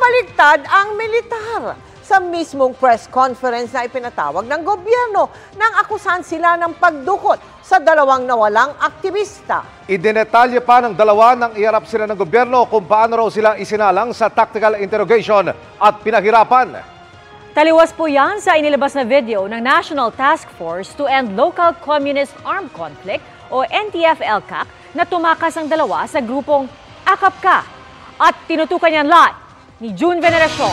Bumaliktad ang militar sa mismong press conference na ipinatawag ng gobyerno nang akusahan sila ng pagdukot sa dalawang nawalang aktivista. Idinetalye pa ng dalawa nang iharap sila ng gobyerno kung paano raw sila isinalang sa tactical interrogation at pinahirapan. Taliwas po yan sa inilabas na video ng National Task Force to End Local Communist Armed Conflict o NTF-ELCAC na tumakas ang dalawa sa grupong AKAP-Ka at tinutukan yan live ni June Veneracion.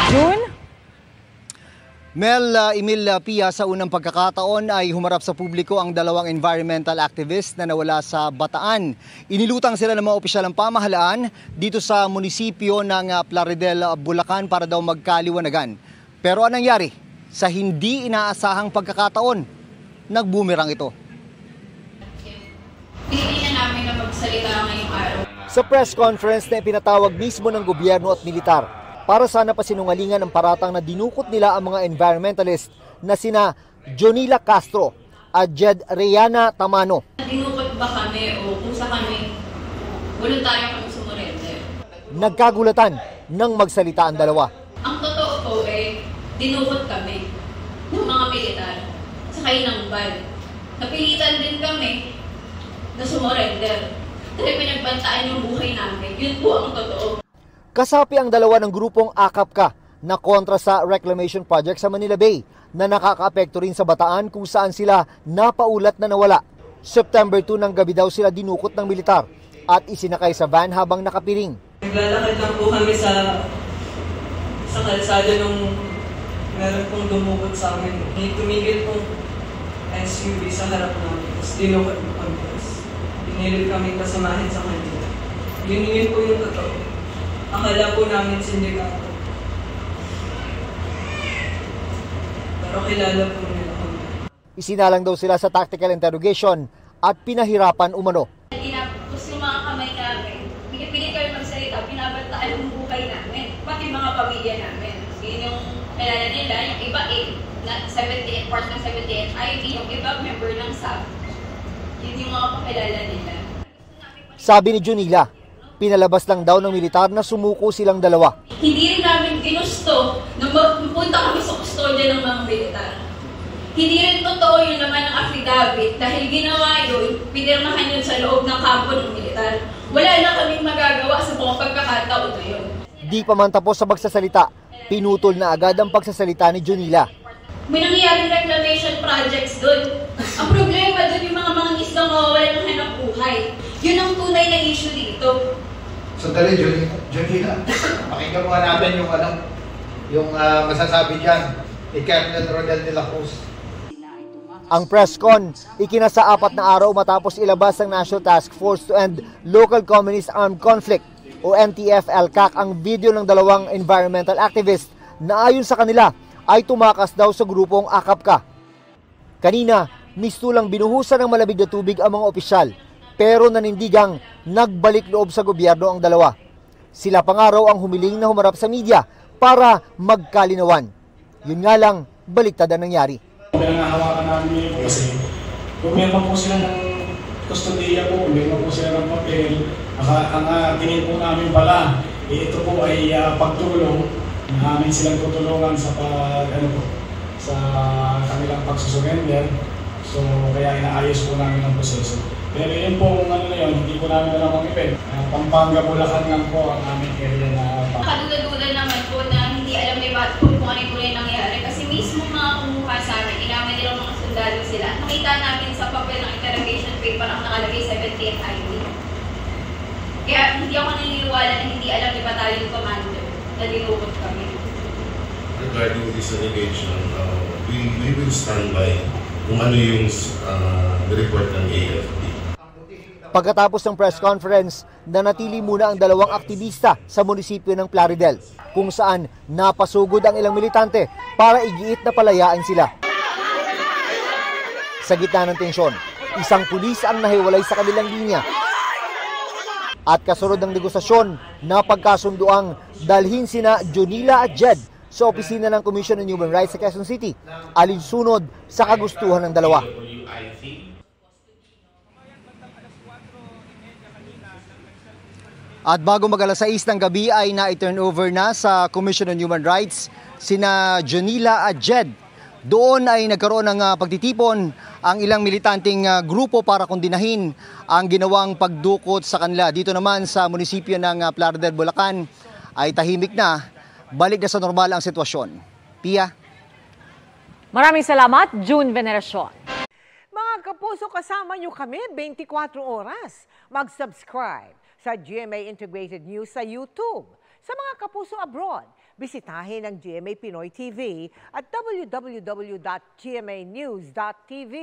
June? Mel, Emil Pia, sa unang pagkakataon ay humarap sa publiko ang dalawang environmental activist na nawala sa Bataan. Inilutang sila ng mga opisyal ng pamahalaan dito sa munisipyo ng Plaridel, Bulacan para daw magkaliwanagan. Pero anong nangyari? Sa hindi inaasahang pagkakataon, nagbumerang ito. Piliin na namin na magsalita ngayong araw. Sa press conference na ipinatawag mismo ng gobyerno at militar, para sana pasinungalingan ang paratang na dinukot nila ang mga environmentalist na sina Jonila Castro at Jed Reyana Tamano. Dinukot ba kami o kung sa kami, voluntaryo kami sumurrender? Nagkagulatan nang magsalita ang dalawa. Ang totoo po dinukot kami ng mga militar sa ng ban. Napilitan din kami na sumurrender. Kasi pinagbantaan yung buhay namin. Yun po ang totoo. Kasapi ang dalawa ng grupong AKAP-Ka na kontra sa reclamation project sa Manila Bay na nakakaapekto rin sa Bataan kung saan sila napaulat na nawala. September 2 ng gabi daw sila dinukot ng militar at isinakay sa van habang nakapiring. Naglalakad lang po kami sa kalsada nung meron pong dumukot sa amin. Tumigil pong SUV sa harap namin. Tapos dinukot po kami. Pinilit kami kasamahin sa kanila. Yun po yung totoo. Akala po namin sindikato. Pero kilala po nila kami. Isinalang daw sila sa tactical interrogation at pinahirapan umano. Inapos yung mga kamay namin. Pinipilit kami magsalita, binabantaan yung buhay namin. Pati mga pamilya namin. Yun yung kilala nila. Yung iba na 78, part ng 78 ID. Yung iba member ng SAP. Yun yung mga pakilala nila. Sabi ni Junila, pinalabas lang daw ng militar na sumuko silang dalawa. Hindi rin namin ginusto na magpunta kami sa kustodya ng mga militar. Hindi rin totoo yun naman ang affidavit dahil ginawa yun, pinirmahan yun sa loob ng kampo ng militar. Wala na kaming magagawa sa mga pagkakataon na yun. Di pa man tapos sa pagsasalita, pinutol na agad ang pagsasalita ni Junila. May nangyaring reclamation projects doon. Ang problema doon yung mga isdang mawawalan ng hanap buhay. Yun ang tunay na issue dito. Sandali, Junila. Pakinggan mo natin yung masasabi dyan ni Captain Rodel de la Cruz. Ang press con, ikinasa 4 na araw matapos ilabas ng National Task Force to End Local Communist Armed Conflict o NTF-ELCAC ang video ng dalawang environmental activists na ayon sa kanila ay tumakas daw sa grupong AKAP-Ka. Kanina, mistulang binuhusan ng malamig na tubig ang mga opisyal, pero nanindigang nagbalik loob sa gobyerno ang dalawa. Sila pa nga raw ang humiling na humarap sa media para magkalinawan. Yun nga lang, baliktad ang nangyari. Pinangahawakan namin ngayon kasi kung meron po sila ng kustodiya po, kung meron po sila ng papel, ang tingin po namin pala, ito po ay pagtulong na amin silang tutulungan sa sa kanilang pagsusurrender. So kaya inaayos po namin ang proseso. Pero yun po na yun, hindi po namin alam ang event. Pampanga, Bulacan lang po ang aming area na Kadudad-dudad naman po na hindi alam ni Batpo kung ano yung nangyari. Kasi mismo mga kumuha sa amin, inamin nilang mga sundalo sila. Nakita namin sa papel ng interrogation paper ang nakalagay 78 ID. Kaya hindi ako naniniwala na hindi alam ni Battalion Commander na dinukot kami. Regarding this allegation, we will stand by kung ano yung report ng AFP. Pagkatapos ng press conference, nanatili muna ang dalawang aktivista sa munisipyo ng Plaridel, kung saan napasugod ang ilang militante para igiit na palayaan sila. Sa gitna ng tensyon, isang pulis ang nahiwalay sa kanilang linya. At kasunod ng negosasyon, napagkasunduang dalhin sina Jonila at Jed sa opisina ng Commission on Human Rights sa Quezon City, alinsunod sa kagustuhan ng dalawa. At bago mag-alas 6 ng gabi ay na-turn over na sa Commission on Human Rights sina Jonila at Jed. Doon ay nagkaroon ng pagtitipon ang ilang militanteng grupo para kondinahin ang ginawang pagdukot sa kanila. Dito naman sa munisipyo ng Plaridel, Bulacan ay tahimik na, balik na sa normal ang sitwasyon. Pia? Maraming salamat, June Veneracion. Mga kapuso, kasama nyo kami 24 oras. Mag-subscribe sa GMA Integrated News sa YouTube. Sa mga kapuso abroad, bisitahin ang GMA Pinoy TV at www.gmanews.tv.